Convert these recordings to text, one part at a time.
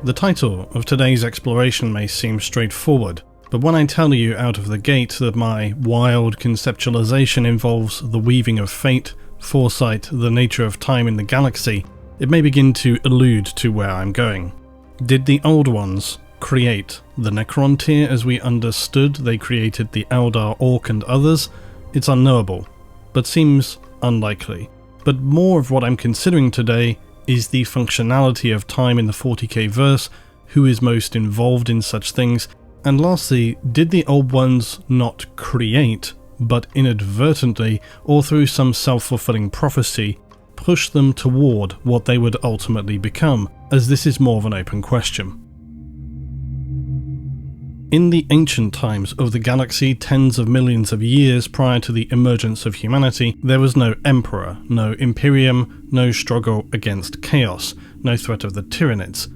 The title of today's exploration may seem straightforward, but when I tell you out of the gate that my wild conceptualization involves the weaving of fate, foresight, the nature of time in the galaxy, it may begin to allude to where I'm going. Did the Old Ones create the NECRON tier as we understood they created the Eldar, Orc and others? It's unknowable, but seems unlikely. But more of what I'm considering today is the functionality of time in the 40k verse, who is most involved in such things, and lastly, did the Old Ones not create, but inadvertently, or through some self-fulfilling prophecy, push them toward what they would ultimately become, as this is more of an open question. In the ancient times of the galaxy, tens of millions of years prior to the emergence of humanity, there was no emperor, no imperium, no struggle against chaos, no threat of the Tyranids.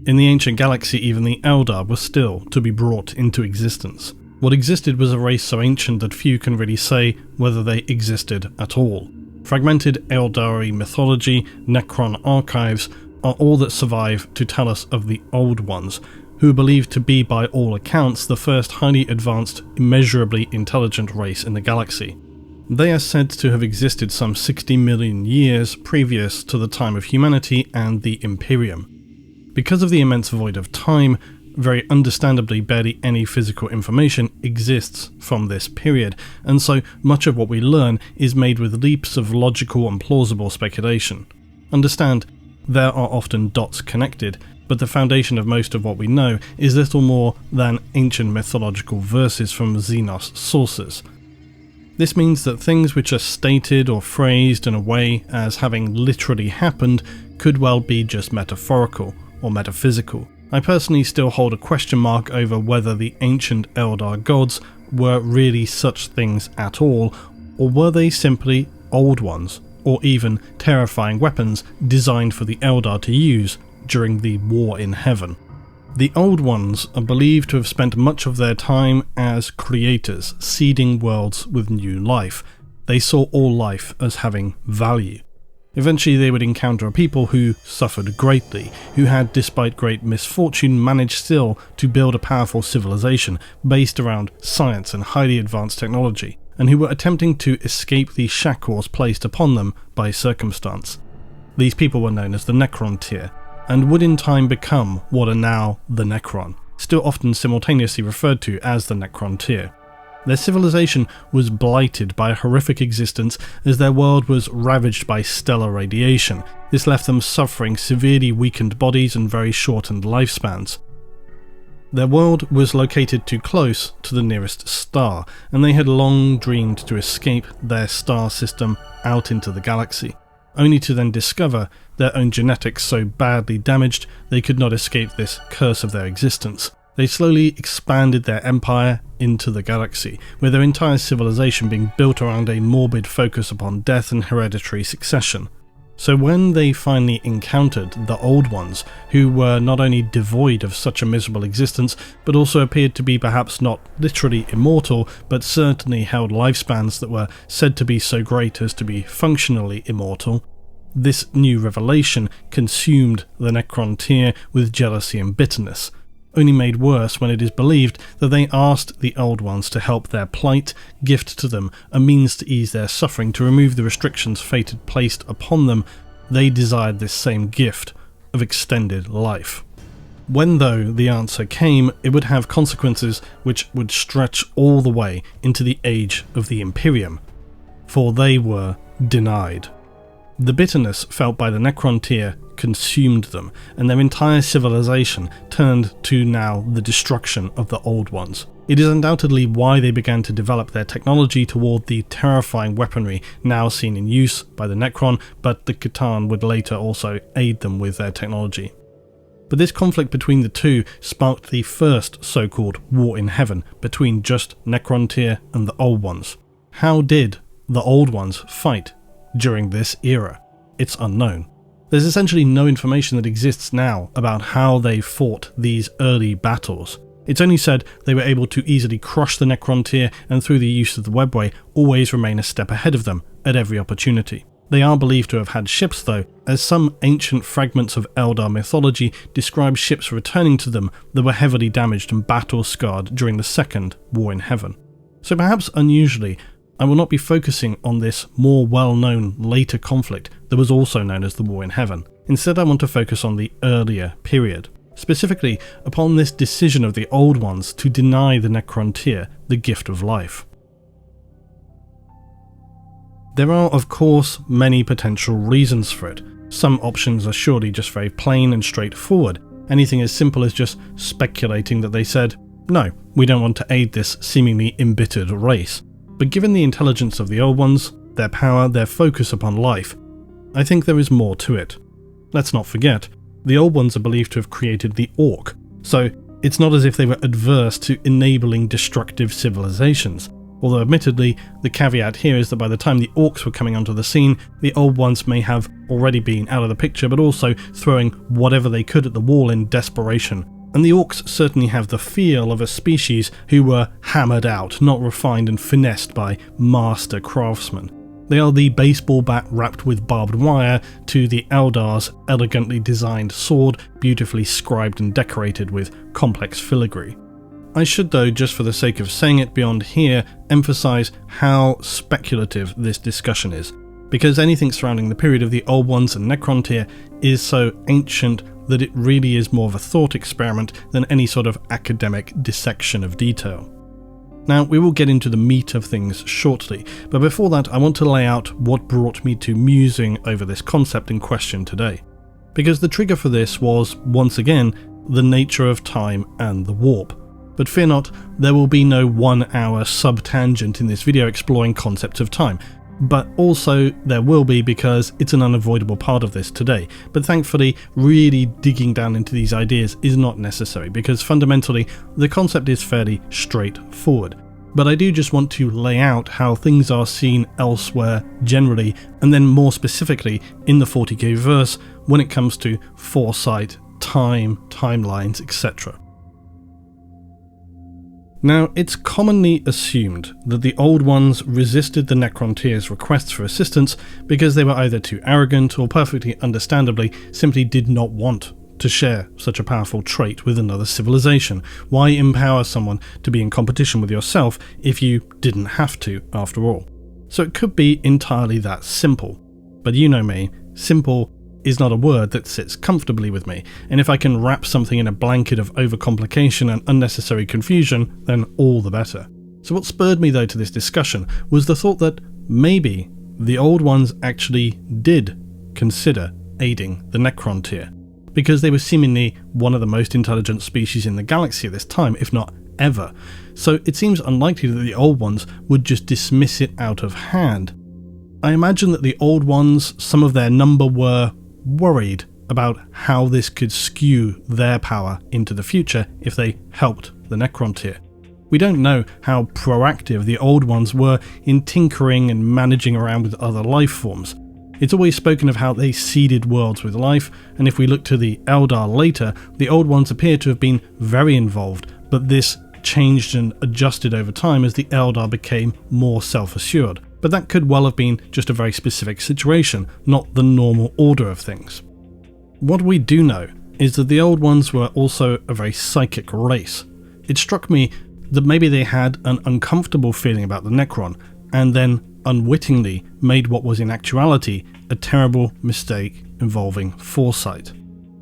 In the ancient galaxy, even the Eldar were still to be brought into existence. What existed was a race so ancient that few can really say whether they existed at all. Fragmented Eldari mythology, NECRON archives, are all that survive to tell us of the Old Ones, who are believed to be by all accounts the first highly advanced, immeasurably intelligent race in the galaxy. They are said to have existed some 60 million years previous to the time of humanity and the Imperium. Because of the immense void of time, very understandably barely any physical information exists from this period, and so much of what we learn is made with leaps of logical and plausible speculation. Understand, there are often dots connected, but the foundation of most of what we know is little more than ancient mythological verses from Xenos sources. This means that things which are stated or phrased in a way as having literally happened could well be just metaphorical or metaphysical. I personally still hold a question mark over whether the ancient Eldar gods were really such things at all, or were they simply Old Ones, or even terrifying weapons designed for the Eldar to use during the War in Heaven. The Old Ones are believed to have spent much of their time as creators, seeding worlds with new life. They saw all life as having value. Eventually they would encounter a people who suffered greatly, who had, despite great misfortune, managed still to build a powerful civilization based around science and highly advanced technology, and who were attempting to escape the shackles placed upon them by circumstance. These people were known as the NECRON tier, and would in time become what are now the NECRON, still often simultaneously referred to as the NECRON tier. Their civilization was blighted by a horrific existence as their world was ravaged by stellar radiation. This left them suffering severely weakened bodies and very shortened lifespans. Their world was located too close to the nearest star, and they had long dreamed to escape their star system out into the galaxy, only to then discover their own genetics so badly damaged they could not escape this curse of their existence. They slowly expanded their empire into the galaxy, with their entire civilization being built around a morbid focus upon death and hereditary succession. So when they finally encountered the Old Ones, who were not only devoid of such a miserable existence, but also appeared to be perhaps not literally immortal, but certainly held lifespans that were said to be so great as to be functionally immortal, this new revelation consumed the NECRON tier with jealousy and bitterness, only made worse when it is believed that they asked the Old Ones to help their plight, gift to them a means to ease their suffering, to remove the restrictions fate had placed upon them. They desired this same gift of extended life. When, though, the answer came, it would have consequences which would stretch all the way into the age of the Imperium, for they were denied. The bitterness felt by the NECRON tier consumed them, and their entire civilization turned to now the destruction of the Old Ones. It is undoubtedly why they began to develop their technology toward the terrifying weaponry now seen in use by the NECRON, but the C'tan would later also aid them with their technology. But this conflict between the two sparked the first so-called War in Heaven between just NECRON tier and the Old Ones. How did the Old Ones fight during this era? It's unknown. There's essentially no information that exists now about how they fought these early battles. It's only said they were able to easily crush the NECRON tier and through the use of the webway always remain a step ahead of them at every opportunity. They are believed to have had ships though, as some ancient fragments of Eldar mythology describe ships returning to them that were heavily damaged and battle-scarred during the Second War in Heaven. So perhaps unusually, I will not be focusing on this more well-known later conflict that was also known as the War in Heaven. Instead, I want to focus on the earlier period, specifically upon this decision of the Old Ones to deny the Necrontyr the gift of life. There are, of course, many potential reasons for it. Some options are surely just very plain and straightforward, anything as simple as just speculating that they said, no, we don't want to aid this seemingly embittered race. But given the intelligence of the Old Ones, their power, their focus upon life, I think there is more to it. Let's not forget, the Old Ones are believed to have created the Orc, so it's not as if they were adverse to enabling destructive civilizations. Although admittedly, the caveat here is that by the time the Orcs were coming onto the scene, the Old Ones may have already been out of the picture, but also throwing whatever they could at the wall in desperation. And the Orcs certainly have the feel of a species who were hammered out, not refined and finessed by master craftsmen. They are the baseball bat wrapped with barbed wire to the Eldar's elegantly designed sword, beautifully scribed and decorated with complex filigree. I should though, just for the sake of saying it beyond here, emphasise how speculative this discussion is, because anything surrounding the period of the Old Ones and Necrontyr is so ancient that it really is more of a thought experiment than any sort of academic dissection of detail. Now, we will get into the meat of things shortly, but before that I want to lay out what brought me to musing over this concept in question today. Because the trigger for this was, once again, the nature of time and the warp. But fear not, there will be no 1 hour sub-tangent in this video exploring concepts of time. But also there will be, because it's an unavoidable part of this today. But thankfully, really digging down into these ideas is not necessary, because fundamentally the concept is fairly straightforward. But I do just want to lay out how things are seen elsewhere generally, and then more specifically in the 40k verse when it comes to foresight, time, timelines, etc. Now, it's commonly assumed that the Old Ones resisted the Necrontyr's requests for assistance because they were either too arrogant or, perfectly understandably, simply did not want to share such a powerful trait with another civilization. Why empower someone to be in competition with yourself if you didn't have to, after all? So it could be entirely that simple. But you know me, simple is not a word that sits comfortably with me, and if I can wrap something in a blanket of overcomplication and unnecessary confusion, then all the better. So what spurred me though to this discussion was the thought that maybe the Old Ones actually did consider aiding the Necrontyr, because they were seemingly one of the most intelligent species in the galaxy at this time, if not ever. So it seems unlikely that the Old Ones would just dismiss it out of hand. I imagine that the Old Ones, some of their number were worried about how this could skew their power into the future if they helped the Necrontyr. We don't know how proactive the Old Ones were in tinkering and managing around with other life forms. It's always spoken of how they seeded worlds with life, and if we look to the Eldar later, the Old Ones appear to have been very involved, but this changed and adjusted over time as the Eldar became more self-assured. But that could well have been just a very specific situation, not the normal order of things. What we do know is that the Old Ones were also a very psychic race. It struck me that maybe they had an uncomfortable feeling about the Necron, and then unwittingly made what was in actuality a terrible mistake involving foresight.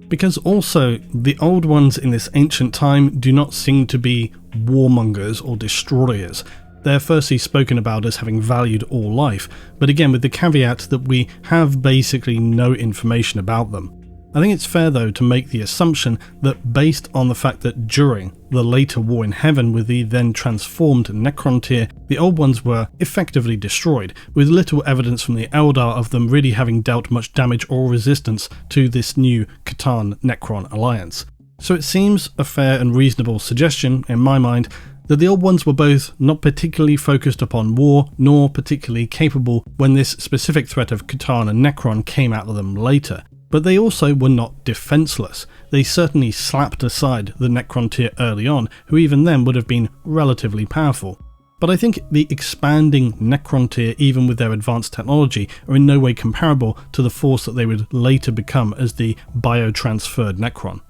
Because also, the Old Ones in this ancient time do not seem to be warmongers or destroyers. They're firstly spoken about as having valued all life, but again with the caveat that we have basically no information about them. I think it's fair though to make the assumption that based on the fact that during the later War in Heaven with the then transformed Necrontyr, the Old Ones were effectively destroyed, with little evidence from the Eldar of them really having dealt much damage or resistance to this new C'tan-Necron alliance. So it seems a fair and reasonable suggestion, in my mind, that the Old Ones were both not particularly focused upon war, nor particularly capable when this specific threat of C'tan and Necron came at them later. But they also were not defenceless. They certainly slapped aside the Necrontyr early on, who even then would have been relatively powerful. But But I think the expanding Necron tier, even with their advanced technology, are in no way comparable to the force that they would later become as the biotransferred Necron.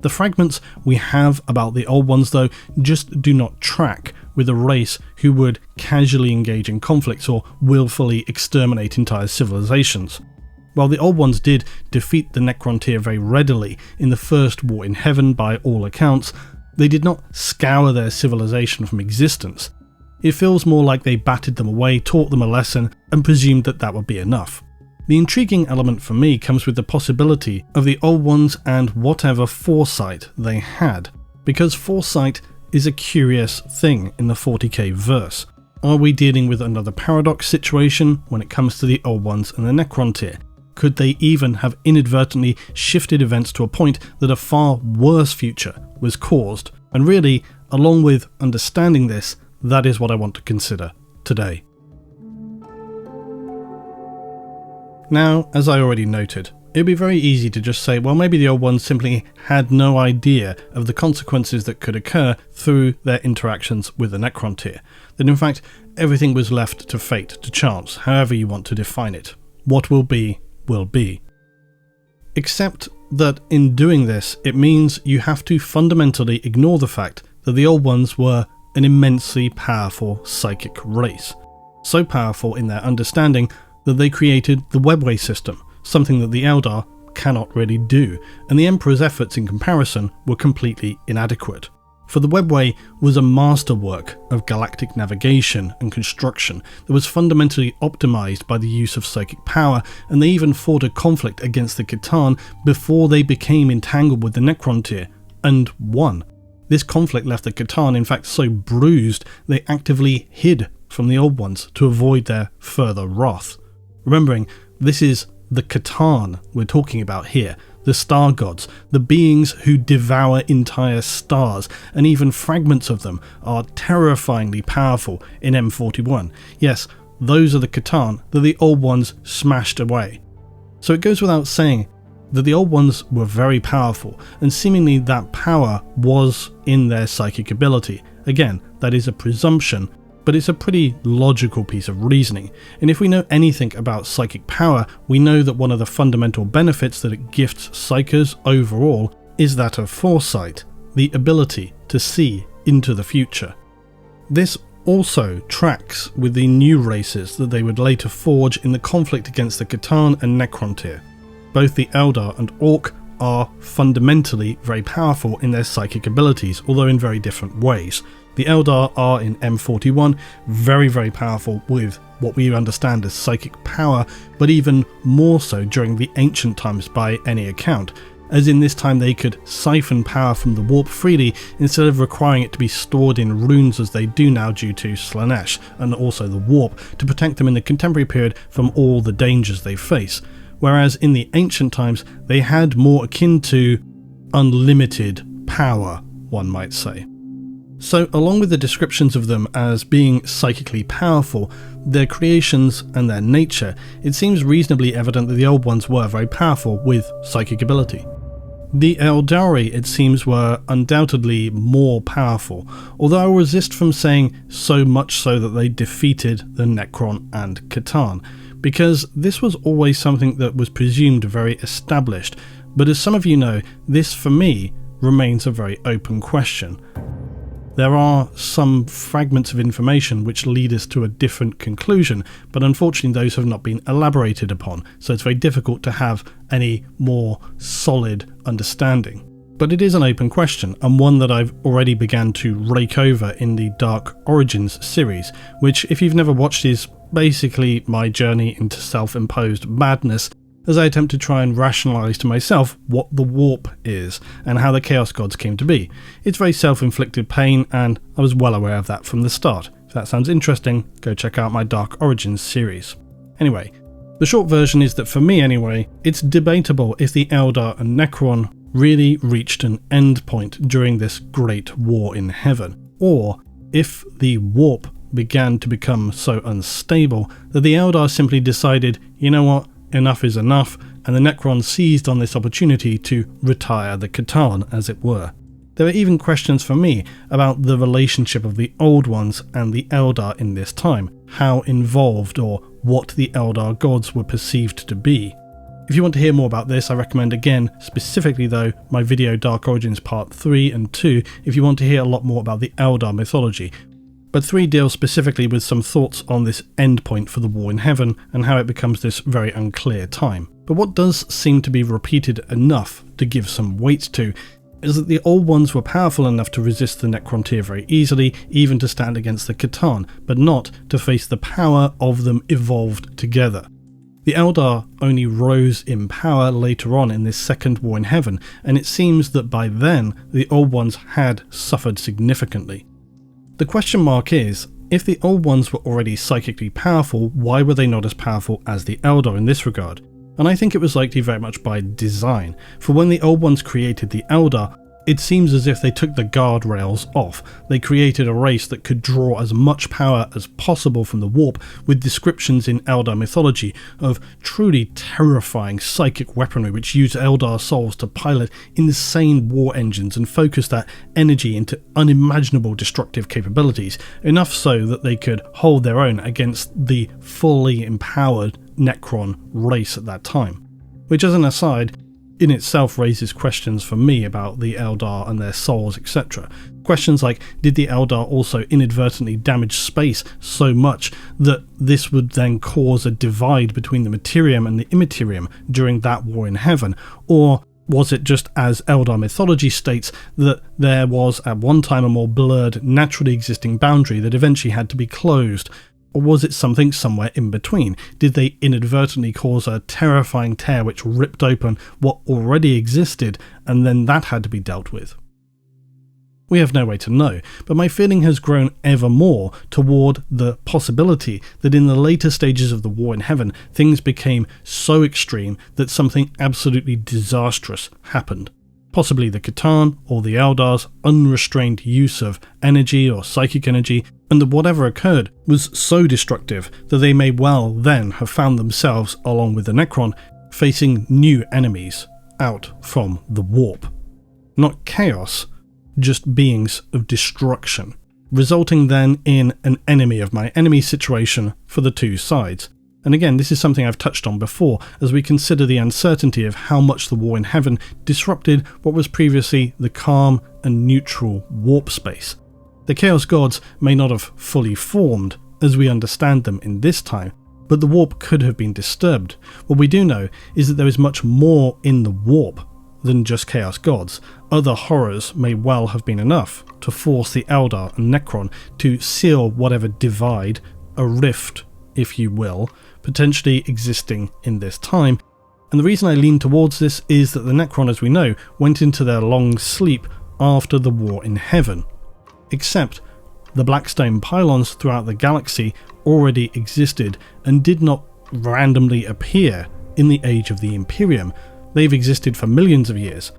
The fragments we have about the Old Ones, though, just do not track with a race who would casually engage in conflicts or willfully exterminate entire civilizations. While the Old Ones did defeat the Necron tier very readily in the first war in Heaven by all accounts, they did not scour their civilization from existence. It feels more like they batted them away, taught them a lesson, and presumed that that would be enough. The intriguing element for me comes with the possibility of the Old Ones and whatever foresight they had, because foresight is a curious thing in the 40k verse. Are we dealing with another paradox situation when it comes to the Old Ones and the Necron tier? Could they even have inadvertently shifted events to a point that a far worse future was caused? And really, along with understanding this, that is what I want to consider today. Now, as I already noted, it would be very easy to just say, well, maybe the Old Ones simply had no idea of the consequences that could occur through their interactions with the Necron tier. That in fact, everything was left to fate, to chance, however you want to define it. What will be, will be. Except that in doing this, it means you have to fundamentally ignore the fact that the Old Ones were an immensely powerful psychic race. So powerful in their understanding that they created the webway system, something that the Eldar cannot really do, and the Emperor's efforts in comparison were completely inadequate. For the webway was a masterwork of galactic navigation and construction that was fundamentally optimized by the use of psychic power, and they even fought a conflict against the C'tan before they became entangled with the Necron tier, and won. This conflict left the C'tan in fact so bruised they actively hid from the Old Ones to avoid their further wrath. Remembering, this is the C'tan we're talking about here, the star gods, the beings who devour entire stars, and even fragments of them are terrifyingly powerful in M41. Yes, those are the C'tan that the Old Ones smashed away. So it goes without saying that the Old Ones were very powerful, and seemingly that power was in their psychic ability. Again, that is a presumption, but it's a pretty logical piece of reasoning, and if we know anything about psychic power, we know that one of the fundamental benefits that it gifts psychers overall is that of foresight, the ability to see into the future. This also tracks with the new races that they would later forge in the conflict against the C'tan and Necron tier. Both the Eldar and Orc are fundamentally very powerful in their psychic abilities, although in very different ways. The Eldar are in M41 very, very powerful with what we understand as psychic power, but even more so during the ancient times by any account, as in this time they could siphon power from the warp freely instead of requiring it to be stored in runes as they do now due to Slaanesh and also the warp to protect them in the contemporary period from all the dangers they face. Whereas in the ancient times they had more akin to unlimited power, one might say. So along with the descriptions of them as being psychically powerful, their creations and their nature, it seems reasonably evident that the Old Ones were very powerful with psychic ability. The Eldari, it seems, were undoubtedly more powerful, although I will resist from saying so much so that they defeated the Necron and C'tan, because this was always something that was presumed very established, but as some of you know, this for me remains a very open question. There are some fragments of information which lead us to a different conclusion, but unfortunately those have not been elaborated upon, so it's very difficult to have any more solid understanding. But it is an open question, and one that I've already began to rake over in the Dark Origins series, which, if you've never watched, is basically my journey into self-imposed madness as I attempt to try and rationalise to myself what the warp is and how the Chaos Gods came to be. It's very self-inflicted pain, and I was well aware of that from the start. If that sounds interesting, go check out my Dark Origins series. Anyway, the short version is that for me anyway, it's debatable if the Eldar and Necron really reached an end point during this great war in heaven, or if the warp began to become so unstable that the Eldar simply decided, you know what, enough is enough, and the Necron seized on this opportunity to retire the C'tan, as it were. There are even questions for me about the relationship of the Old Ones and the Eldar in this time, how involved or what the Eldar gods were perceived to be. If you want to hear more about this, I recommend again, specifically though, my video Dark Origins Part 3 and 2 if you want to hear a lot more about the Eldar mythology. But 3 deals specifically with some thoughts on this endpoint for the War in Heaven and how it becomes this very unclear time. But what does seem to be repeated enough to give some weight to is that the Old Ones were powerful enough to resist the Necron very easily, even to stand against the C'tan, but not to face the power of them evolved together. The Eldar only rose in power later on in this second War in Heaven, and it seems that by then the Old Ones had suffered significantly. The question mark is, if the Old Ones were already psychically powerful, why were they not as powerful as the Eldar in this regard? And I think it was likely very much by design, for when the Old Ones created the Eldar, it seems as if they took the guardrails off. They created a race that could draw as much power as possible from the warp, with descriptions in Eldar mythology of truly terrifying psychic weaponry which used Eldar souls to pilot insane war engines and focus that energy into unimaginable destructive capabilities, enough so that they could hold their own against the fully empowered Necron race at that time. Which, as an aside, in itself raises questions for me about the Eldar and their souls, etc. Questions like, did the Eldar also inadvertently damage space so much that this would then cause a divide between the Materium and the Immaterium during that War in Heaven? Or was it just, as Eldar mythology states, that there was at one time a more blurred, naturally existing boundary that eventually had to be closed? Or was it something somewhere in between? Did they inadvertently cause a terrifying tear which ripped open what already existed, and then that had to be dealt with? We have no way to know, but my feeling has grown ever more toward the possibility that in the later stages of the War in Heaven, things became so extreme that something absolutely disastrous happened. Possibly the C'tan or the Eldar's unrestrained use of energy or psychic energy, and that whatever occurred was so destructive that they may well then have found themselves, along with the Necron, facing new enemies out from the warp. Not chaos, just beings of destruction, resulting then in an enemy of my enemy situation for the two sides. And again, this is something I've touched on before as we consider the uncertainty of how much the War in Heaven disrupted what was previously the calm and neutral warp space. The Chaos Gods may not have fully formed as we understand them in this time, but the warp could have been disturbed. What we do know is that there is much more in the warp than just Chaos Gods. Other horrors may well have been enough to force the Eldar and Necron to seal whatever divide, a rift, if you will, potentially existing in this time. And the reason I lean towards this is that the Necron, as we know, went into their long sleep after the War in Heaven. Except the Blackstone pylons throughout the galaxy already existed and did not randomly appear in the age of the Imperium. They've existed for millions of years.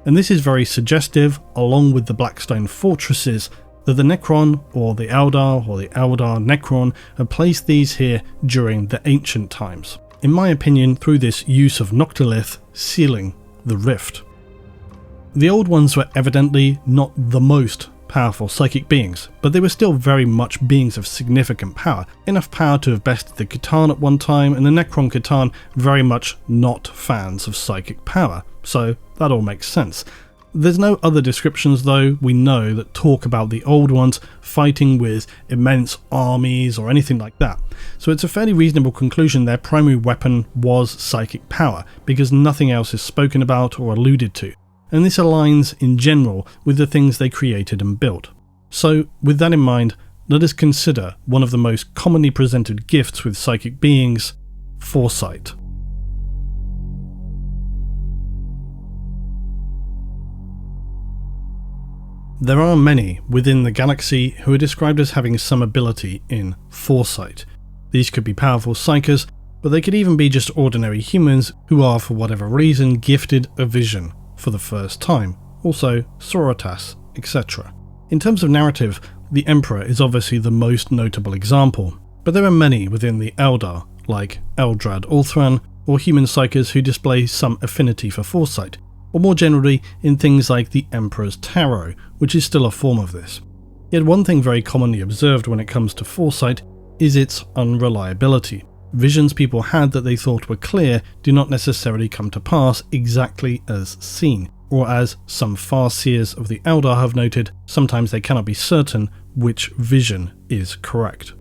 And this is very suggestive, along with the Blackstone fortresses, that the Necron or the Eldar Necron have placed these here during the ancient times, in my opinion through this use of Noctilith sealing the rift. The Old Ones were evidently not the most powerful psychic beings, but they were still very much beings of significant power, enough power to have bested the C'tan at one time, and the Necron C'tan very much not fans of psychic power, so that all makes sense. There's no other descriptions though, we know, that talk about the Old Ones fighting with immense armies or anything like that. So it's a fairly reasonable conclusion their primary weapon was psychic power, because nothing else is spoken about or alluded to. And this aligns in general with the things they created and built. So with that in mind, let us consider one of the most commonly presented gifts with psychic beings, foresight. There are many within the galaxy who are described as having some ability in foresight. These could be powerful psykers, but they could even be just ordinary humans who are, for whatever reason, gifted a vision for the first time, also Sorotas, etc. In terms of narrative, the Emperor is obviously the most notable example, but there are many within the Eldar, like Eldrad Ulthran, or human psykers who display some affinity for foresight. or more generally in things like the Emperor's Tarot, which is still a form of this. Yet one thing very commonly observed when it comes to foresight is its unreliability. Visions people had that they thought were clear do not necessarily come to pass exactly as seen, or as some far-seers of the Eldar have noted, sometimes they cannot be certain which vision is correct.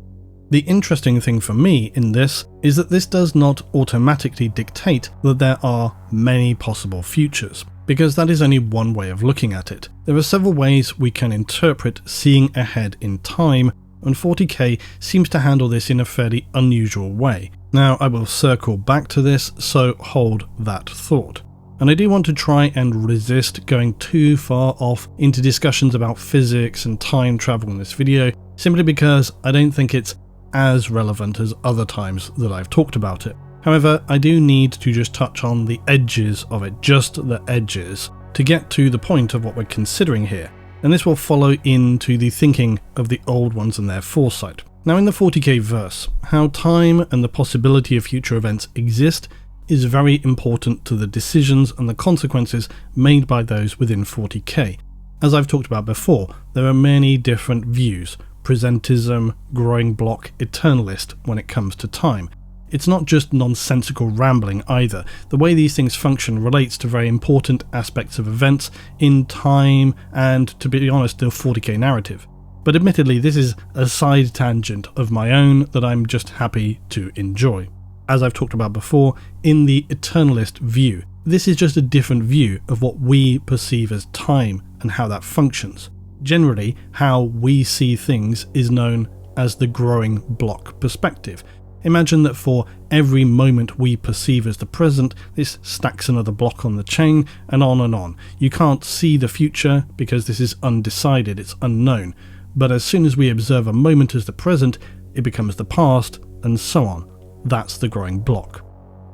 The interesting thing for me in this is that this does not automatically dictate that there are many possible futures, because that is only one way of looking at it. There are several ways we can interpret seeing ahead in time, and 40k seems to handle this in a fairly unusual way. Now, I will circle back to this, so hold that thought. And I do want to try and resist going too far off into discussions about physics and time travel in this video, simply because I don't think it's as relevant as other times that I've talked about it. However, I do need to just touch on the edges of it, just the edges, to get to the point of what we're considering here. And this will follow into the thinking of the old ones and their foresight. Now, in the 40k verse, how time and the possibility of future events exist is very important to the decisions and the consequences made by those within 40k. As I've talked about before, there are many different views: presentism, growing block, eternalist when it comes to time. It's not just nonsensical rambling either. The way these things function relates to very important aspects of events in time and, to be honest, the 40k narrative. But admittedly, this is a side tangent of my own that I'm just happy to enjoy. As I've talked about before, in the eternalist view, this is just a different view of what we perceive as time and how that functions. Generally, how we see things is known as the growing block perspective. Imagine that for every moment we perceive as the present, this stacks another block on the chain, and on and on. You can't see the future because this is undecided, it's unknown. But as soon as we observe a moment as the present, it becomes the past, and so on. That's the growing block.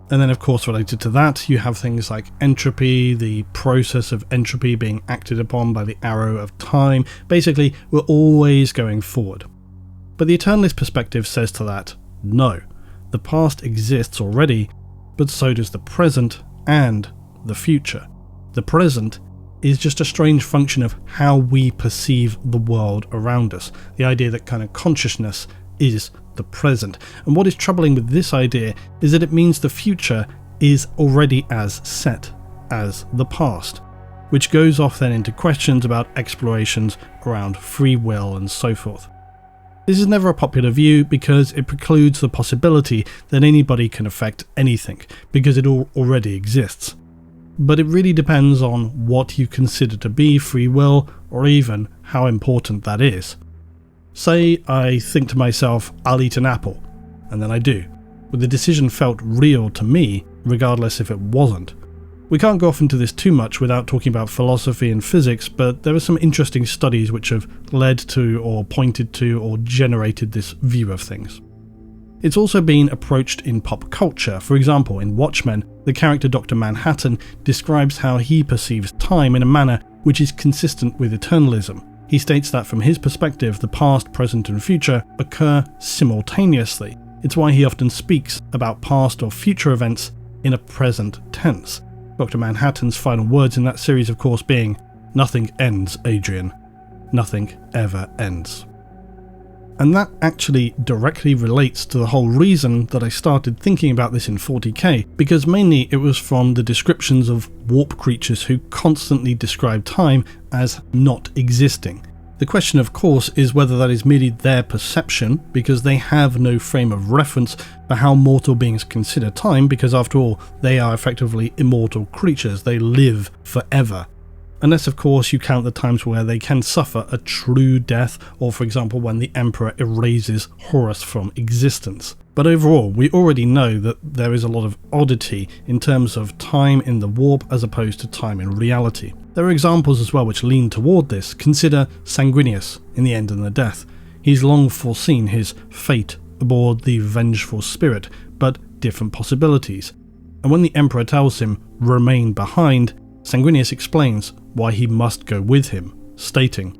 And then, of course, related to that, you have things like entropy, the process of entropy being acted upon by the arrow of time. Basically, we're always going forward. But the eternalist perspective says to that, no, the past exists already, but so does the present and the future. The present is just a strange function of how we perceive the world around us. The idea that kind of consciousness is the present. And what is troubling with this idea is that it means the future is already as set as the past, which goes off then into questions about explorations around free will and so forth. This is never a popular view because it precludes the possibility that anybody can affect anything, because it already exists. But it really depends on what you consider to be free will, or even how important that is. Say I think to myself, I'll eat an apple, and then I do. But the decision felt real to me, regardless if it wasn't. We can't go off into this too much without talking about philosophy and physics, but there are some interesting studies which have led to, or pointed to, or generated this view of things. It's also been approached in pop culture. For example, in Watchmen, the character Dr. Manhattan describes how he perceives time in a manner which is consistent with eternalism. He states that from his perspective, the past, present and future occur simultaneously. It's why he often speaks about past or future events in a present tense. Dr. Manhattan's final words in that series, of course, being, "Nothing ends, Adrian. Nothing ever ends." And that actually directly relates to the whole reason that I started thinking about this in 40k, because mainly it was from the descriptions of warp creatures who constantly describe time as not existing. The question, of course, is whether that is merely their perception, because they have no frame of reference for how mortal beings consider time, because after all, they are effectively immortal creatures, they live forever. Unless, of course, you count the times where they can suffer a true death, or for example when the Emperor erases Horus from existence. But overall, we already know that there is a lot of oddity in terms of time in the warp as opposed to time in reality. There are examples as well which lean toward this. Consider Sanguinius in The End and the Death. He's long foreseen his fate aboard the vengeful spirit, but different possibilities. And when the Emperor tells him, "Remain behind," Sanguinius explains why he must go with him, stating,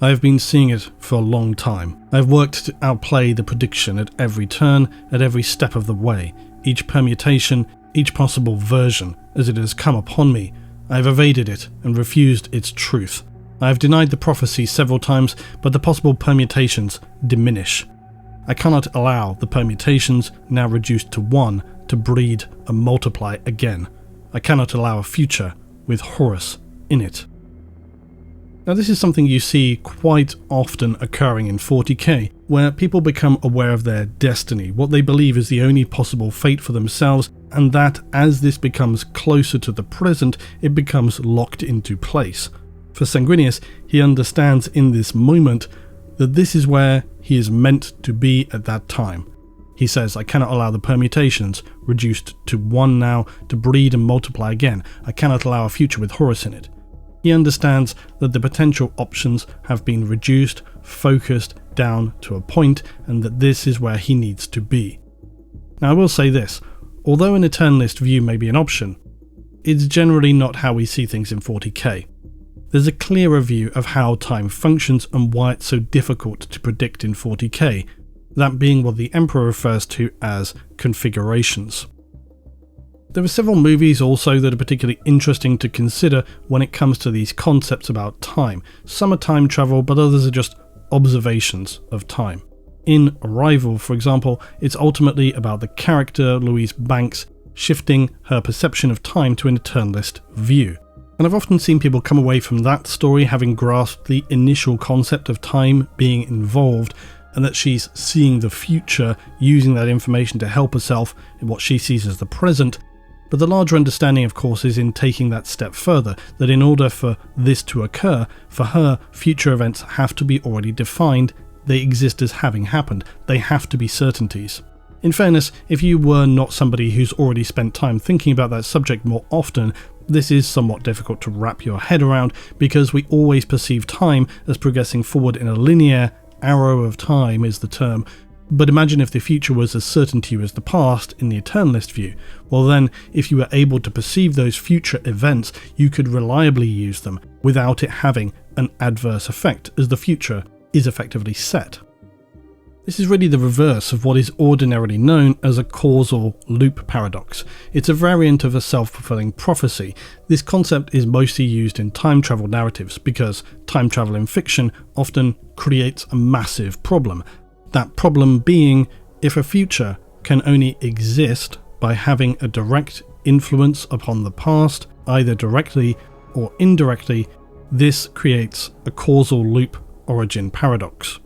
"I have been seeing it for a long time. I have worked to outplay the prediction at every turn, at every step of the way, each permutation, each possible version, as it has come upon me, I have evaded it and refused its truth. I have denied the prophecy several times, but the possible permutations diminish. I cannot allow the permutations, now reduced to one, to breed and multiply again. I cannot allow a future with Horus in it. Now this is something you see quite often occurring in 40k, where people become aware of their destiny, what they believe is the only possible fate for themselves, and that as this becomes closer to the present, it becomes locked into place. For Sanguinius, he understands in this moment that this is where he is meant to be at that time. He says, I cannot allow the permutations, reduced to one now, to breed and multiply again. I cannot allow a future with Horus in it. He understands that the potential options have been reduced, focused down to a point, and that this is where he needs to be. Now I will say this, although an eternalist view may be an option, it's generally not how we see things in 40k. There's a clearer view of how time functions and why it's so difficult to predict in 40k, that being what the Emperor refers to as configurations. There are several movies also that are particularly interesting to consider when it comes to these concepts about time. Some are time travel, but others are just observations of time. In Arrival, for example, it's ultimately about the character Louise Banks shifting her perception of time to an eternalist view. And I've often seen people come away from that story having grasped the initial concept of time being involved, and that she's seeing the future, using that information to help herself in what she sees as the present. But the larger understanding, of course, is in taking that step further, that in order for this to occur, for her, future events have to be already defined, they exist as having happened, they have to be certainties. In fairness, if you were not somebody who's already spent time thinking about that subject more often, this is somewhat difficult to wrap your head around, because we always perceive time as progressing forward in a linear arrow of time is the term. But imagine if the future was as certain to you as the past in the eternalist view. Well then, if you were able to perceive those future events, you could reliably use them without it having an adverse effect, as the future is effectively set. This is really the reverse of what is ordinarily known as a causal loop paradox. It's a variant of a self-fulfilling prophecy. This concept is mostly used in time travel narratives because time travel in fiction often creates a massive problem. That problem being, if a future can only exist by having a direct influence upon the past, either directly or indirectly, this creates a causal loop origin paradox.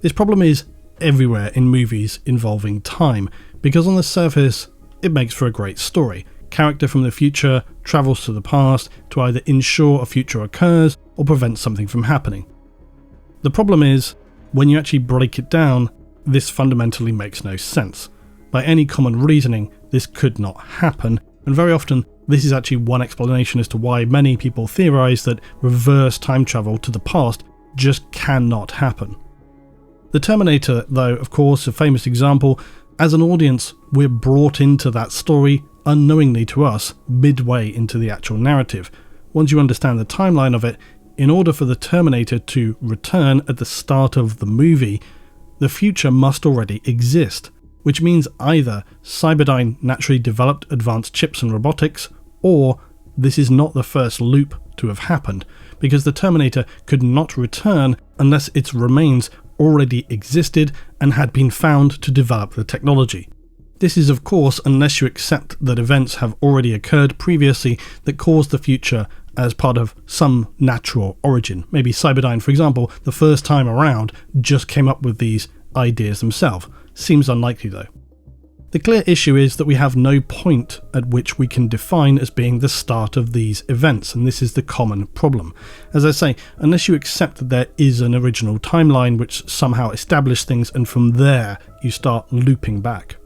This problem is everywhere in movies involving time, because on the surface it makes for a great story. Character from the future travels to the past to either ensure a future occurs or prevent something from happening. The problem is, when you actually break it down, this fundamentally makes no sense. By any common reasoning, this could not happen, and very often this is actually one explanation as to why many people theorize that reverse time travel to the past just cannot happen. The Terminator, though, of course, a famous example. As an audience, we're brought into that story unknowingly to us midway into the actual narrative. Once you understand the timeline of it, in order for the Terminator to return at the start of the movie, the future must already exist, which means either Cyberdyne naturally developed advanced chips and robotics, or this is not the first loop to have happened, because the Terminator could not return unless its remains already existed and had been found to develop the technology. This is, of course, unless you accept that events have already occurred previously that caused the future as part of some natural origin. Maybe Cyberdyne, for example, the first time around just came up with these ideas themselves. Seems unlikely though. The clear issue is that we have no point at which we can define as being the start of these events, and this is the common problem. As I say, unless you accept that there is an original timeline which somehow established things, and from there you start looping back.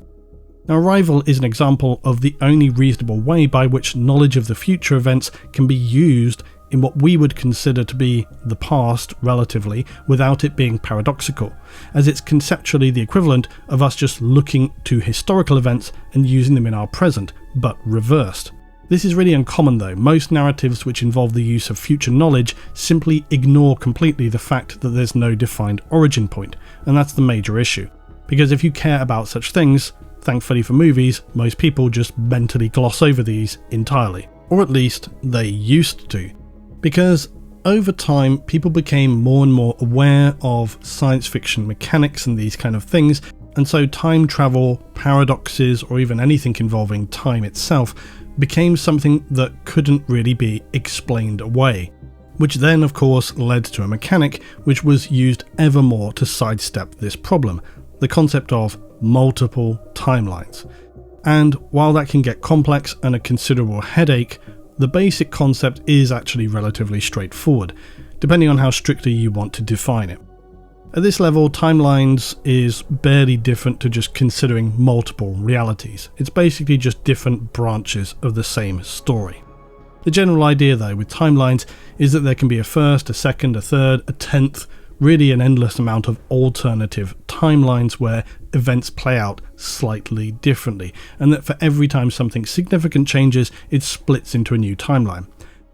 Now, Arrival is an example of the only reasonable way by which knowledge of the future events can be used in what we would consider to be the past, relatively, without it being paradoxical, as it's conceptually the equivalent of us just looking to historical events and using them in our present, but reversed. This is really uncommon though. Most narratives which involve the use of future knowledge simply ignore completely the fact that there's no defined origin point, and that's the major issue. Because if you care about such things, thankfully for movies, most people just mentally gloss over these entirely. or at least they used to, because over time people became more and more aware of science fiction mechanics and these kind of things, and so time travel, paradoxes, or even anything involving time itself became something that couldn't really be explained away, which then of course led to a mechanic which was used ever more to sidestep this problem, the concept of multiple timelines. And while that can get complex and a considerable headache, the basic concept is actually relatively straightforward, depending on how strictly you want to define it. At this level, timelines is barely different to just considering multiple realities. It's basically just different branches of the same story. The general idea though with timelines is that there can be a first, a second, a third, a 10th, really an endless amount of alternative timelines where events play out slightly differently, and that for every time something significant changes, it splits into a new timeline.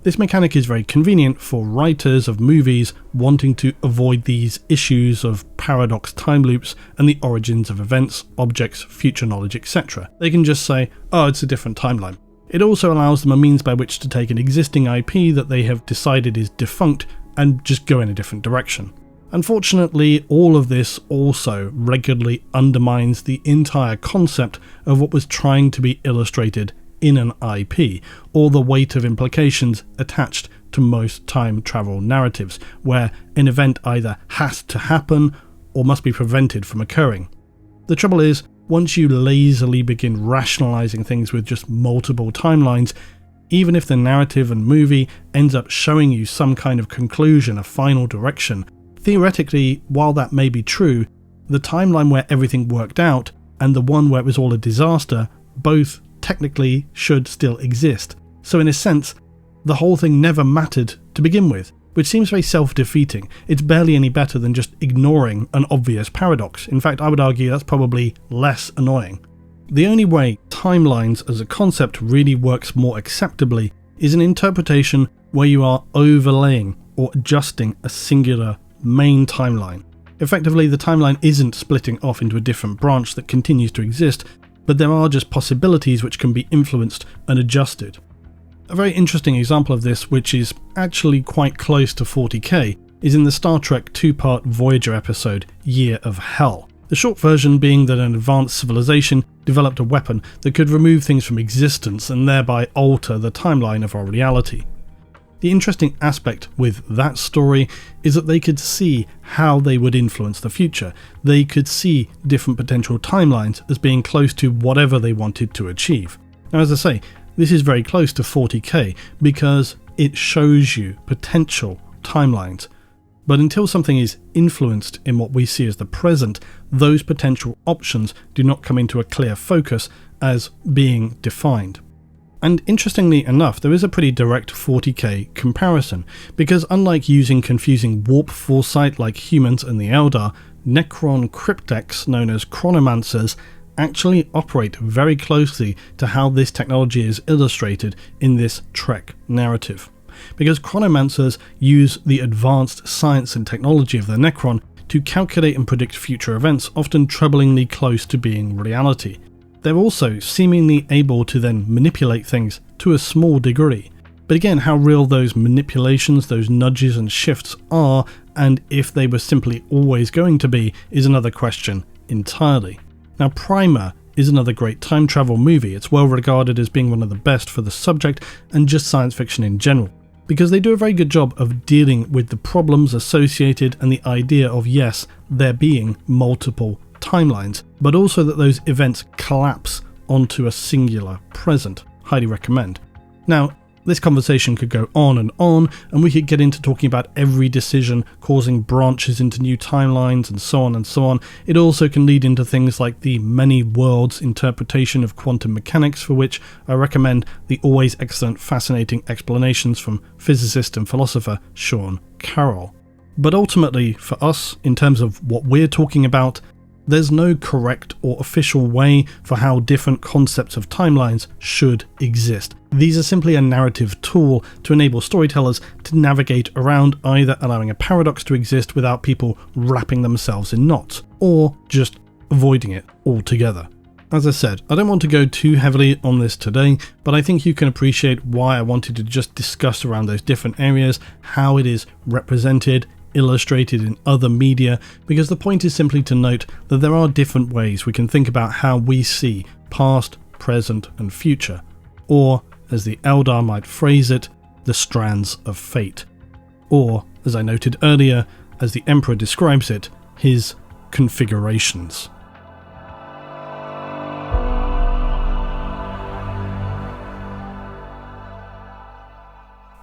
This mechanic is very convenient for writers of movies wanting to avoid these issues of paradox time loops and the origins of events, objects, future knowledge, etc. They can just say, oh, it's a different timeline. It also allows them a means by which to take an existing IP that they have decided is defunct and just go in a different direction. Unfortunately, all of this also regularly undermines the entire concept of what was trying to be illustrated in an IP, or the weight of implications attached to most time travel narratives, where an event either has to happen or must be prevented from occurring. The trouble is, once you lazily begin rationalizing things with just multiple timelines, even if the narrative and movie ends up showing you some kind of conclusion, a final direction, theoretically, while that may be true, the timeline where everything worked out and the one where it was all a disaster both technically should still exist. So in a sense, the whole thing never mattered to begin with, which seems very self-defeating. It's barely any better than just ignoring an obvious paradox. In fact, I would argue that's probably less annoying. The only way timelines as a concept really works more acceptably is an interpretation where you are overlaying or adjusting a singular main timeline. Effectively, the timeline isn't splitting off into a different branch that continues to exist, but there are just possibilities which can be influenced and adjusted. A very interesting example of this, which is actually quite close to 40k, is in the Star Trek 2-part Voyager episode, Year of Hell. The short version being that an advanced civilization developed a weapon that could remove things from existence and thereby alter the timeline of our reality. The interesting aspect with that story is that they could see how they would influence the future. They could see different potential timelines as being close to whatever they wanted to achieve. Now, as I say, this is very close to 40k because it shows you potential timelines. But until something is influenced in what we see as the present, those potential options do not come into a clear focus as being defined. And interestingly enough, there is a pretty direct 40k comparison, because unlike using confusing warp foresight like humans and the Eldar, NECRON cryptechs known as chronomancers actually operate very closely to how this technology is illustrated in this Trek narrative. Because chronomancers use the advanced science and technology of the NECRON to calculate and predict future events, often troublingly close to being reality. They're also seemingly able to then manipulate things to a small degree. But again, how real those manipulations, those nudges and shifts are, and if they were simply always going to be, is another question entirely. Now, Primer is another great time travel movie. It's well regarded as being one of the best for the subject and just science fiction in general, because they do a very good job of dealing with the problems associated and the idea of, yes, there being multiple timelines, but also that those events collapse onto a singular present. Highly recommend. Now, this conversation could go on, and we could get into talking about every decision causing branches into new timelines and so on and so on. It also can lead into things like the many worlds interpretation of quantum mechanics, for which I recommend the always excellent, fascinating explanations from physicist and philosopher Sean Carroll. But ultimately, for us, in terms of what we're talking about, there's no correct or official way for how different concepts of timelines should exist. These are simply a narrative tool to enable storytellers to navigate around either allowing a paradox to exist without people wrapping themselves in knots, or just avoiding it altogether. As I said, I don't want to go too heavily on this today, but I think you can appreciate why I wanted to just discuss around those different areas, how it is represented, illustrated in other media, because the point is simply to note that there are different ways we can think about how we see past, present and future, or, as the Eldar might phrase it, the Strands of Fate, or, as I noted earlier, as the Emperor describes it, his configurations.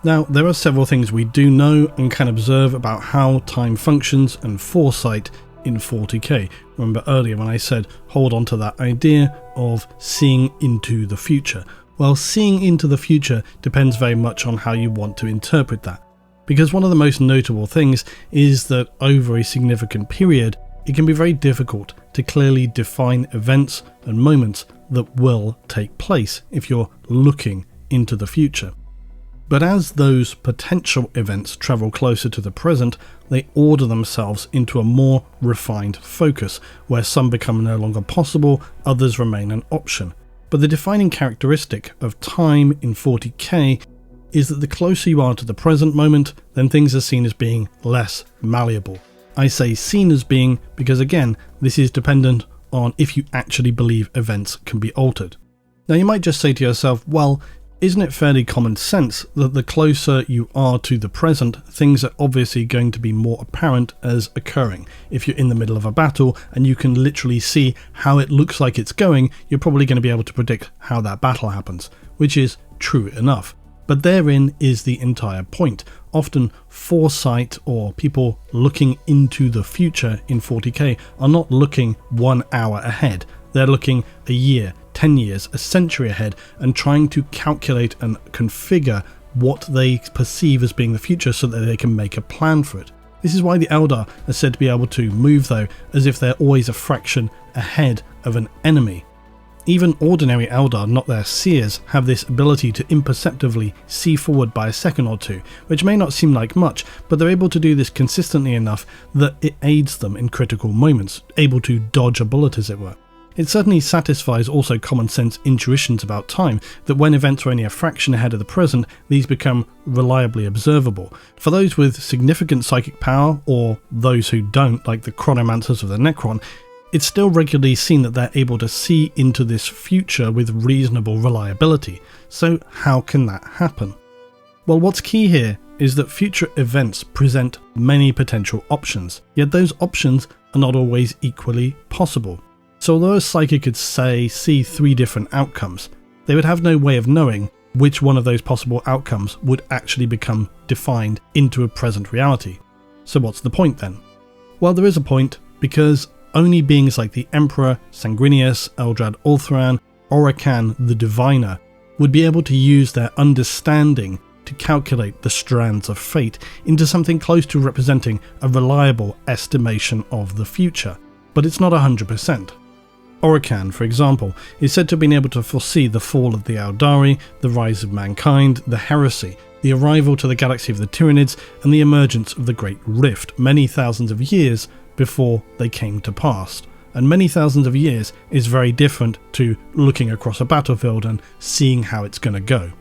Now, there are several things we do know and can observe about how time functions and foresight in 40k. Remember earlier when I said hold on to that idea of seeing into the future. Well, seeing into the future depends very much on how you want to interpret that. Because one of the most notable things is that over a significant period, it can be very difficult to clearly define events and moments that will take place if you're looking into the future. But as those potential events travel closer to the present, they order themselves into a more refined focus, where some become no longer possible, others remain an option. But the defining characteristic of time in 40k is that the closer you are to the present moment, then things are seen as being less malleable. I say seen as being because, again, this is dependent on if you actually believe events can be altered. Now you might just say to yourself, well, isn't it fairly common sense that the closer you are to the present, things are obviously going to be more apparent as occurring? If you're in the middle of a battle and you can literally see how it looks like it's going, you're probably going to be able to predict how that battle happens, which is true enough. But therein is the entire point. Often foresight or people looking into the future in 40k are not looking 1 hour ahead. They're looking a year, 10 years, a century ahead and trying to calculate and configure what they perceive as being the future so that they can make a plan for it. This is why the Eldar are said to be able to move though as if they're always a fraction ahead of an enemy. Even ordinary Eldar, not their seers, have this ability to imperceptibly see forward by a second or two, which may not seem like much, but they're able to do this consistently enough that it aids them in critical moments, able to dodge a bullet as it were. It certainly satisfies also common sense intuitions about time, that when events are only a fraction ahead of the present, these become reliably observable. For those with significant psychic power, or those who don't, like the chronomancers of the NECRON, it's still regularly seen that they're able to see into this future with reasonable reliability. So how can that happen? Well, what's key here is that future events present many potential options, yet those options are not always equally possible. So although a psychic could see 3 different outcomes, they would have no way of knowing which one of those possible outcomes would actually become defined into a present reality. So what's the point then? Well, there is a point, because only beings like the Emperor, Sanguinius, Eldrad Ulthuan, Orakan the Diviner would be able to use their understanding to calculate the Strands of Fate into something close to representing a reliable estimation of the future. But it's not 100%. Orakan, for example, is said to have been able to foresee the fall of the Eldari, the rise of mankind, the heresy, the arrival to the galaxy of the Tyranids, and the emergence of the Great Rift many thousands of years before they came to pass. And many thousands of years is very different to looking across a battlefield and seeing how it's going to go.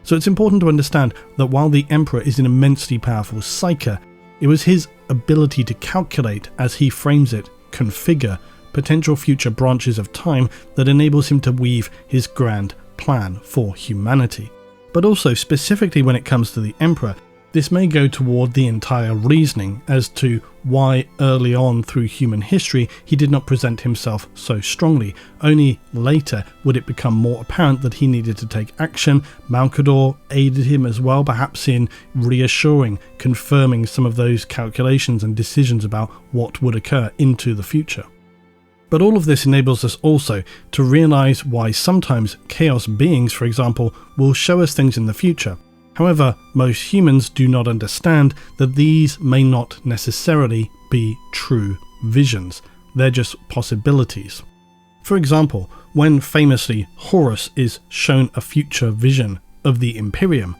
So it's important to understand that while the Emperor is an immensely powerful psyker, it was his ability to calculate, as he frames it, configure potential future branches of time that enables him to weave his grand plan for humanity. But also, specifically when it comes to the Emperor, this may go toward the entire reasoning as to why early on through human history he did not present himself so strongly. Only later would it become more apparent that he needed to take action. Malcador aided him as well, perhaps in reassuring, confirming some of those calculations and decisions about what would occur into the future. But all of this enables us also to realise why sometimes chaos beings, for example, will show us things in the future. However, most humans do not understand that these may not necessarily be true visions. They're just possibilities. For example, when famously Horus is shown a future vision of the Imperium,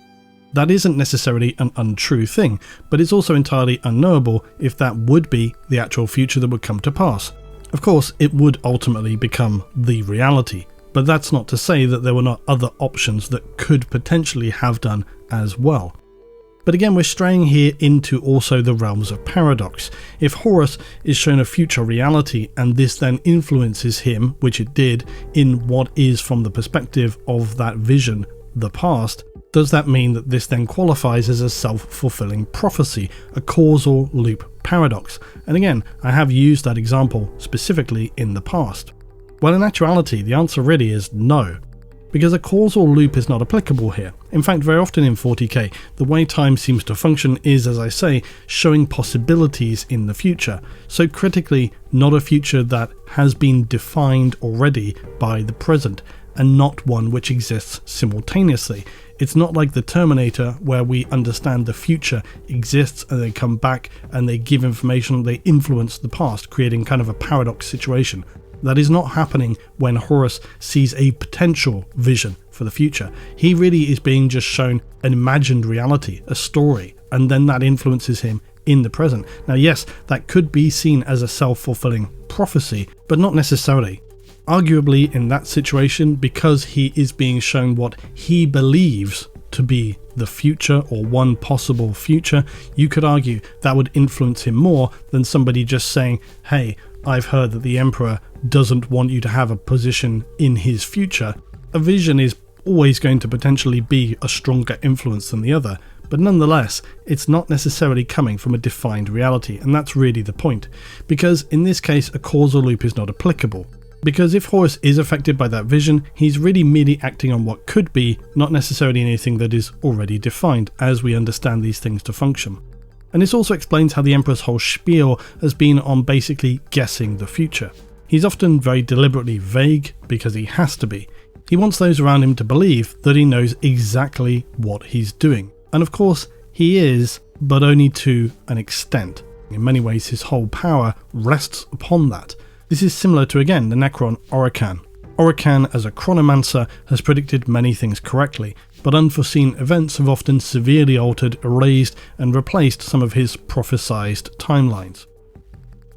that isn't necessarily an untrue thing, but it's also entirely unknowable if that would be the actual future that would come to pass. Of course, it would ultimately become the reality, but that's not to say that there were not other options that could potentially have done as well. But again, we're straying here into also the realms of paradox. If Horus is shown a future reality and this then influences him, which it did, in what is from the perspective of that vision, the past, does that mean that this then qualifies as a self-fulfilling prophecy, a causal loop paradox? And again, I have used that example specifically in the past. Well, in actuality, the answer really is no, because a causal loop is not applicable here. In fact, very often in 40k, the way time seems to function is, as I say, showing possibilities in the future. So critically, not a future that has been defined already by the present, and not one which exists simultaneously. It's not like the Terminator, where we understand the future exists and they come back and they give information, they influence the past, creating kind of a paradox situation. That is not happening when Horus sees a potential vision for the future. He really is being just shown an imagined reality, a story, and then that influences him in the present. Now yes, that could be seen as a self-fulfilling prophecy, but not necessarily. Arguably in that situation, because he is being shown what he believes to be the future or one possible future, you could argue that would influence him more than somebody just saying, hey, I've heard that the Emperor doesn't want you to have a position in his future. A vision is always going to potentially be a stronger influence than the other, but nonetheless, it's not necessarily coming from a defined reality, and that's really the point, because in this case a causal loop is not applicable. Because if Horus is affected by that vision, he's really merely acting on what could be, not necessarily anything that is already defined, as we understand these things to function. And this also explains how the Emperor's whole spiel has been on basically guessing the future. He's often very deliberately vague, because he has to be. He wants those around him to believe that he knows exactly what he's doing. And of course, he is, but only to an extent. In many ways, his whole power rests upon that. This is similar to, again, the NECRON Orican. Orican, as a chronomancer, has predicted many things correctly, but unforeseen events have often severely altered, erased, and replaced some of his prophesized timelines.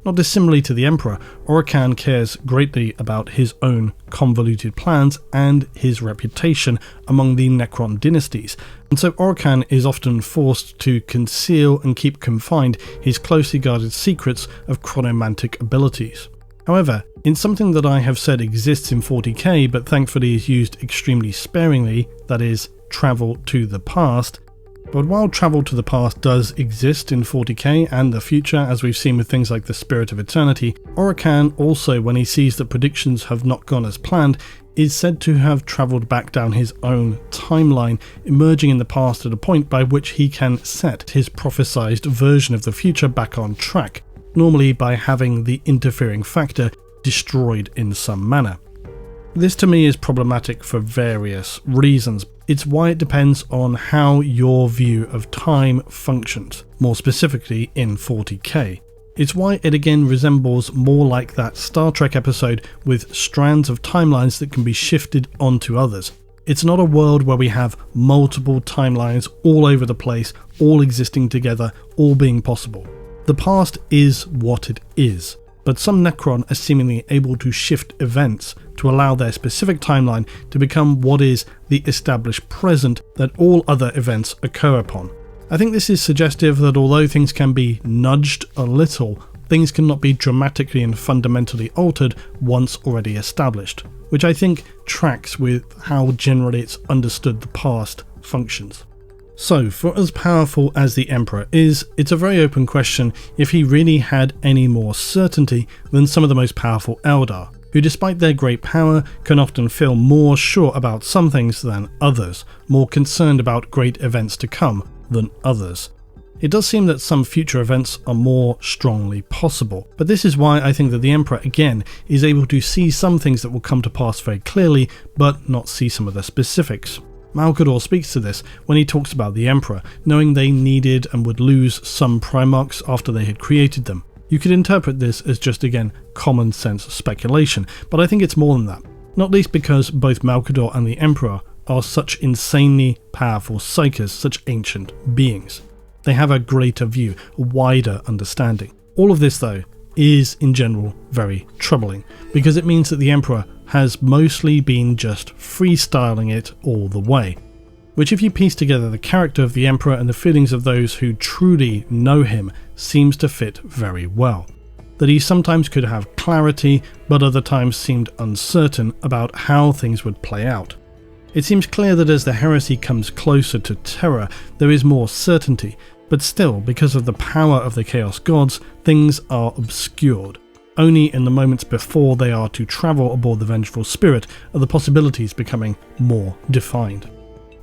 Not dissimilarly to the Emperor, Orican cares greatly about his own convoluted plans and his reputation among the NECRON dynasties, and so Orican is often forced to conceal and keep confined his closely guarded secrets of chronomantic abilities. However, in something that I have said exists in 40k but thankfully is used extremely sparingly, that is, travel to the past. But while travel to the past does exist in 40k and the future, as we've seen with things like the Spirit of Eternity, Orican also, when he sees that predictions have not gone as planned, is said to have travelled back down his own timeline, emerging in the past at a point by which he can set his prophesized version of the future back on track, normally by having the interfering factor destroyed in some manner. This to me is problematic for various reasons. It's why it depends on how your view of time functions, more specifically in 40k. It's why it again resembles more like that Star Trek episode with strands of timelines that can be shifted onto others. It's not a world where we have multiple timelines all over the place, all existing together, all being possible. The past is what it is, but some NECRON are seemingly able to shift events to allow their specific timeline to become what is the established present that all other events occur upon. I think this is suggestive that although things can be nudged a little, things cannot be dramatically and fundamentally altered once already established, which I think tracks with how generally it's understood the past functions. So, for as powerful as the Emperor is, it's a very open question if he really had any more certainty than some of the most powerful Eldar, who despite their great power can often feel more sure about some things than others, more concerned about great events to come than others. It does seem that some future events are more strongly possible, but this is why I think that the Emperor again is able to see some things that will come to pass very clearly, but not see some of the specifics. Malcador speaks to this when he talks about the Emperor, knowing they needed and would lose some Primarchs after they had created them. You could interpret this as just again common sense speculation, but I think it's more than that. Not least because both Malcador and the Emperor are such insanely powerful psykers, such ancient beings. They have a greater view, a wider understanding. All of this though is in general very troubling, because it means that the Emperor has mostly been just freestyling it all the way. Which, if you piece together the character of the Emperor and the feelings of those who truly know him, seems to fit very well. That he sometimes could have clarity, but other times seemed uncertain about how things would play out. It seems clear that as the heresy comes closer to terror, there is more certainty, but still, because of the power of the Chaos Gods, things are obscured. Only in the moments before they are to travel aboard the Vengeful Spirit are the possibilities becoming more defined.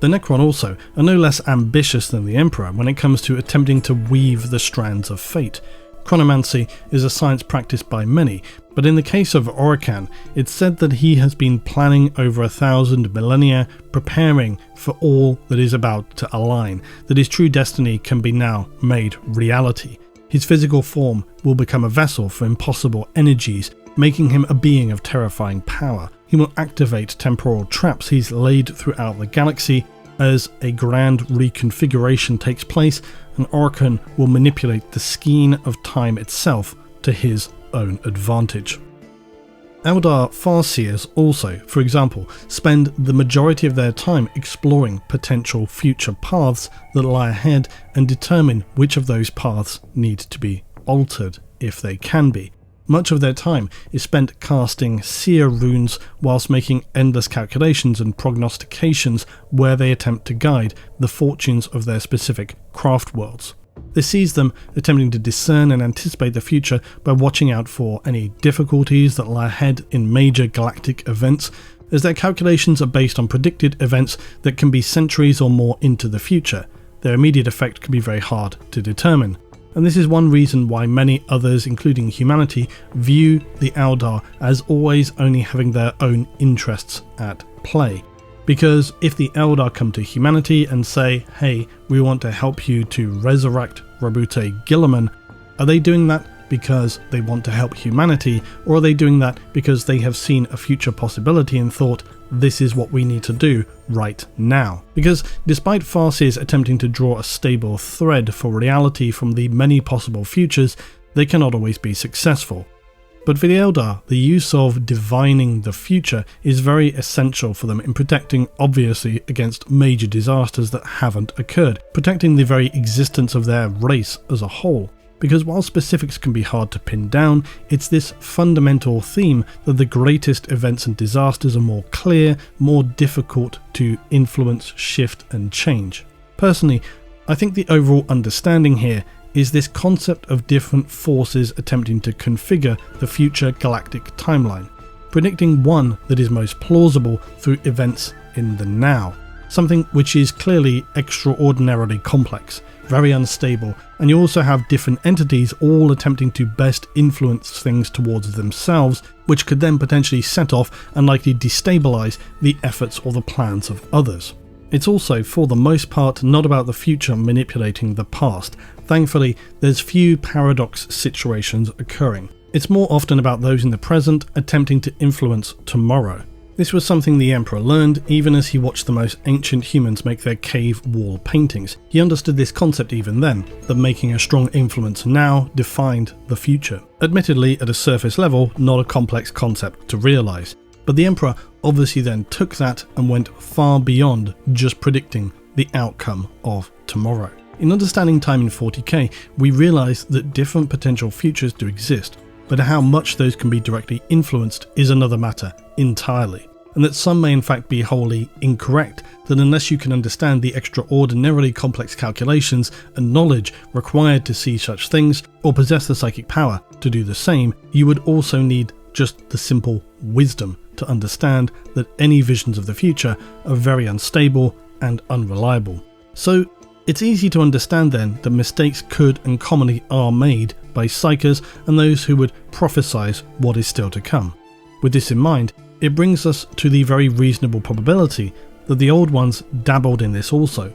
The NECRON also are no less ambitious than the Emperor when it comes to attempting to weave the strands of fate. Chronomancy is a science practiced by many, but in the case of Orican, it's said that he has been planning over 1,000 millennia, preparing for all that is about to align, that his true destiny can be now made reality. His physical form will become a vessel for impossible energies, making him a being of terrifying power. He will activate temporal traps he's laid throughout the galaxy as a grand reconfiguration takes place, and Orican will manipulate the skein of time itself to his own advantage. Eldar Farseers also, for example, spend the majority of their time exploring potential future paths that lie ahead and determine which of those paths need to be altered, if they can be. Much of their time is spent casting seer runes whilst making endless calculations and prognostications where they attempt to guide the fortunes of their specific craft worlds. This sees them attempting to discern and anticipate the future by watching out for any difficulties that lie ahead in major galactic events, as their calculations are based on predicted events that can be centuries or more into the future. Their immediate effect can be very hard to determine. And this is one reason why many others, including humanity, view the Eldar as always only having their own interests at play. Because if the Eldar come to humanity and say, hey, we want to help you to resurrect Rabute Gilliman, are they doing that because they want to help humanity, or are they doing that because they have seen a future possibility and thought, this is what we need to do right now? Because despite Farseers attempting to draw a stable thread for reality from the many possible futures, they cannot always be successful. But for the Eldar, the use of divining the future is very essential for them in protecting, obviously, against major disasters that haven't occurred, protecting the very existence of their race as a whole. Because while specifics can be hard to pin down, it's this fundamental theme that the greatest events and disasters are more clear, more difficult to influence, shift and change. Personally, I think the overall understanding here is this concept of different forces attempting to configure the future galactic timeline, predicting one that is most plausible through events in the now, something which is clearly extraordinarily complex, very unstable, and you also have different entities all attempting to best influence things towards themselves, which could then potentially set off and likely destabilize the efforts or the plans of others. It's also, for the most part, not about the future manipulating the past. Thankfully, there's few paradox situations occurring. It's more often about those in the present attempting to influence tomorrow. This was something the Emperor learned even as he watched the most ancient humans make their cave wall paintings. He understood this concept even then, that making a strong influence now defined the future. Admittedly, at a surface level, not a complex concept to realise. But the Emperor obviously then took that and went far beyond just predicting the outcome of tomorrow. In understanding time in 40k, we realise that different potential futures do exist, but how much those can be directly influenced is another matter entirely, and that some may in fact be wholly incorrect, that unless you can understand the extraordinarily complex calculations and knowledge required to see such things, or possess the psychic power to do the same, you would also need just the simple wisdom to understand that any visions of the future are very unstable and unreliable. So it's easy to understand then that mistakes could and commonly are made by psychers and those who would prophesize what is still to come. With this in mind, it brings us to the very reasonable probability that the Old Ones dabbled in this also.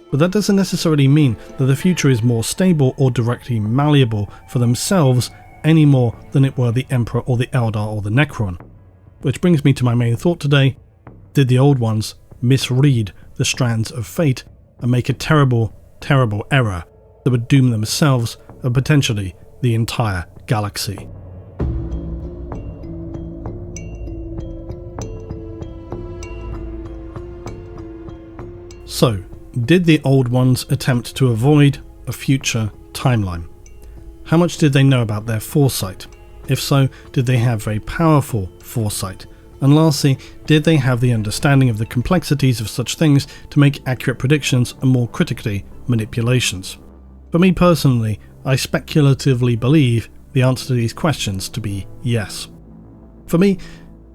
But that doesn't necessarily mean that the future is more stable or directly malleable for themselves any more than it were the Emperor or the Eldar or the NECRON. Which brings me to my main thought today: did the Old Ones misread the Strands of Fate and make a terrible, terrible error that would doom themselves and potentially the entire galaxy. So, did the Old Ones attempt to avoid a future timeline? How much did they know about their foresight? If so, did they have very powerful foresight? And lastly, did they have the understanding of the complexities of such things to make accurate predictions and more critically, manipulations? For me personally, I speculatively believe the answer to these questions to be yes. For me,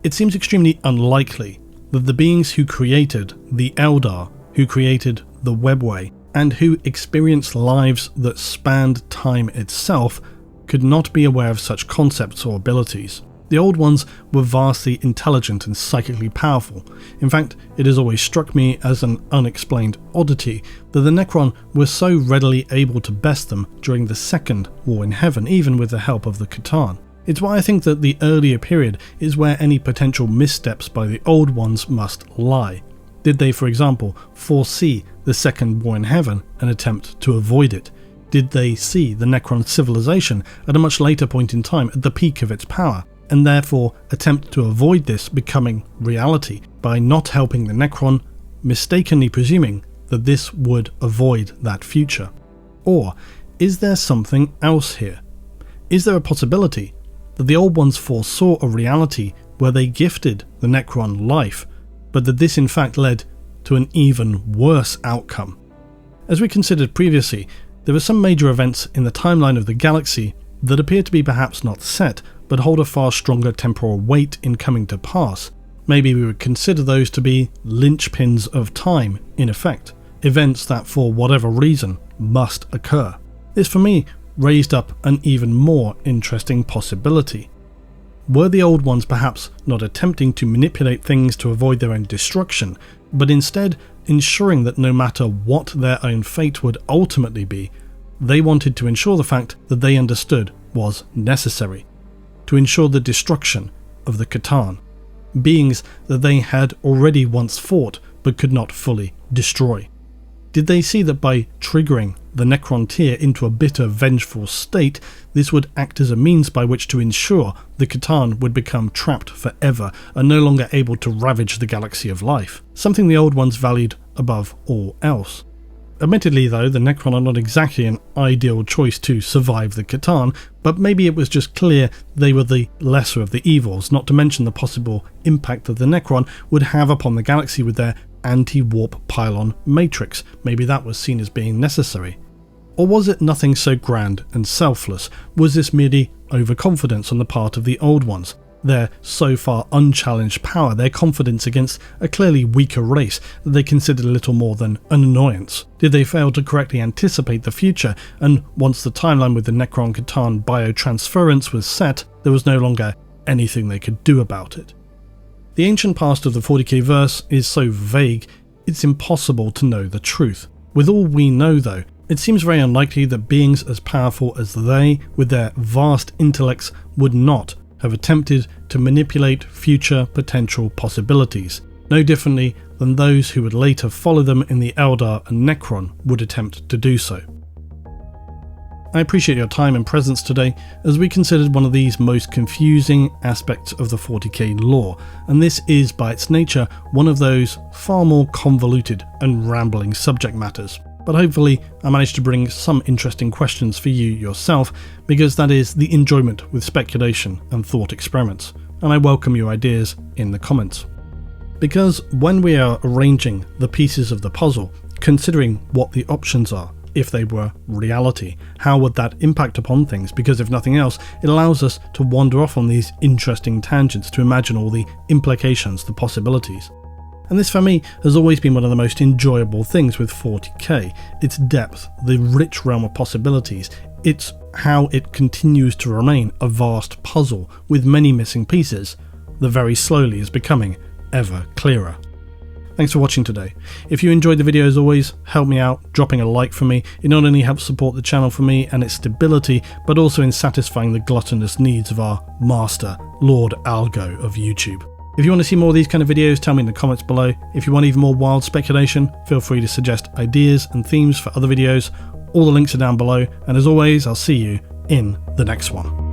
it seems extremely unlikely that the beings who created the Eldar, who created the Webway, and who experienced lives that spanned time itself could not be aware of such concepts or abilities. The Old Ones were vastly intelligent and psychically powerful. In fact, it has always struck me as an unexplained oddity that the NECRON were so readily able to best them during the Second War in Heaven, even with the help of the C'tan. It's why I think that the earlier period is where any potential missteps by the Old Ones must lie. Did they, for example, foresee the Second War in Heaven and attempt to avoid it? Did they see the NECRON civilization at a much later point in time at the peak of its power, and therefore attempt to avoid this becoming reality by not helping the NECRON, mistakenly presuming that this would avoid that future? Or is there something else here? Is there a possibility that the Old Ones foresaw a reality where they gifted the NECRON life, but that this in fact led to an even worse outcome? As we considered previously, there are some major events in the timeline of the galaxy that appear to be perhaps not set, but hold a far stronger temporal weight in coming to pass. Maybe we would consider those to be linchpins of time, in effect, events that for whatever reason must occur. This for me raised up an even more interesting possibility. Were the Old Ones perhaps not attempting to manipulate things to avoid their own destruction, but instead ensuring that no matter what their own fate would ultimately be, they wanted to ensure the fact that they understood was necessary, to ensure the destruction of the C'tan, beings that they had already once fought but could not fully destroy? Did they see that by triggering the NECRON tier into a bitter, vengeful state, this would act as a means by which to ensure the C'tan would become trapped forever and no longer able to ravage the galaxy of life, something the Old Ones valued above all else? Admittedly though, the NECRON are not exactly an ideal choice to survive the C'tan, but maybe it was just clear they were the lesser of the evils, not to mention the possible impact that the NECRON would have upon the galaxy with their anti-warp pylon matrix. Maybe that was seen as being necessary. Or was it nothing so grand and selfless? Was this merely overconfidence on the part of the Old Ones? Their so far unchallenged power, their confidence against a clearly weaker race that they considered little more than an annoyance? Did they fail to correctly anticipate the future, and once the timeline with the NECRON C'tan biotransference was set, there was no longer anything they could do about it? The ancient past of the 40k verse is so vague, it's impossible to know the truth. With all we know though, it seems very unlikely that beings as powerful as they, with their vast intellects, would not have attempted to manipulate future potential possibilities, no differently than those who would later follow them in the Eldar and NECRON would attempt to do so. I appreciate your time and presence today as we considered one of these most confusing aspects of the 40k lore, and this is by its nature one of those far more convoluted and rambling subject matters. But hopefully I managed to bring some interesting questions for you yourself, because that is the enjoyment with speculation and thought experiments, and I welcome your ideas in the comments. Because when we are arranging the pieces of the puzzle, considering what the options are, if they were reality, how would that impact upon things? Because if nothing else, it allows us to wander off on these interesting tangents to imagine all the implications, the possibilities. And this for me has always been one of the most enjoyable things with 40k, its depth, the rich realm of possibilities, it's how it continues to remain a vast puzzle with many missing pieces that very slowly is becoming ever clearer. Thanks for watching today. If you enjoyed the video, as always, help me out dropping a like for me. It not only helps support the channel for me and its stability, but also in satisfying the gluttonous needs of our master, Lord Algo of YouTube. If you want to see more of these kind of videos, tell me in the comments below. If you want even more wild speculation, feel free to suggest ideas and themes for other videos. All the links are down below, and as always, I'll see you in the next one.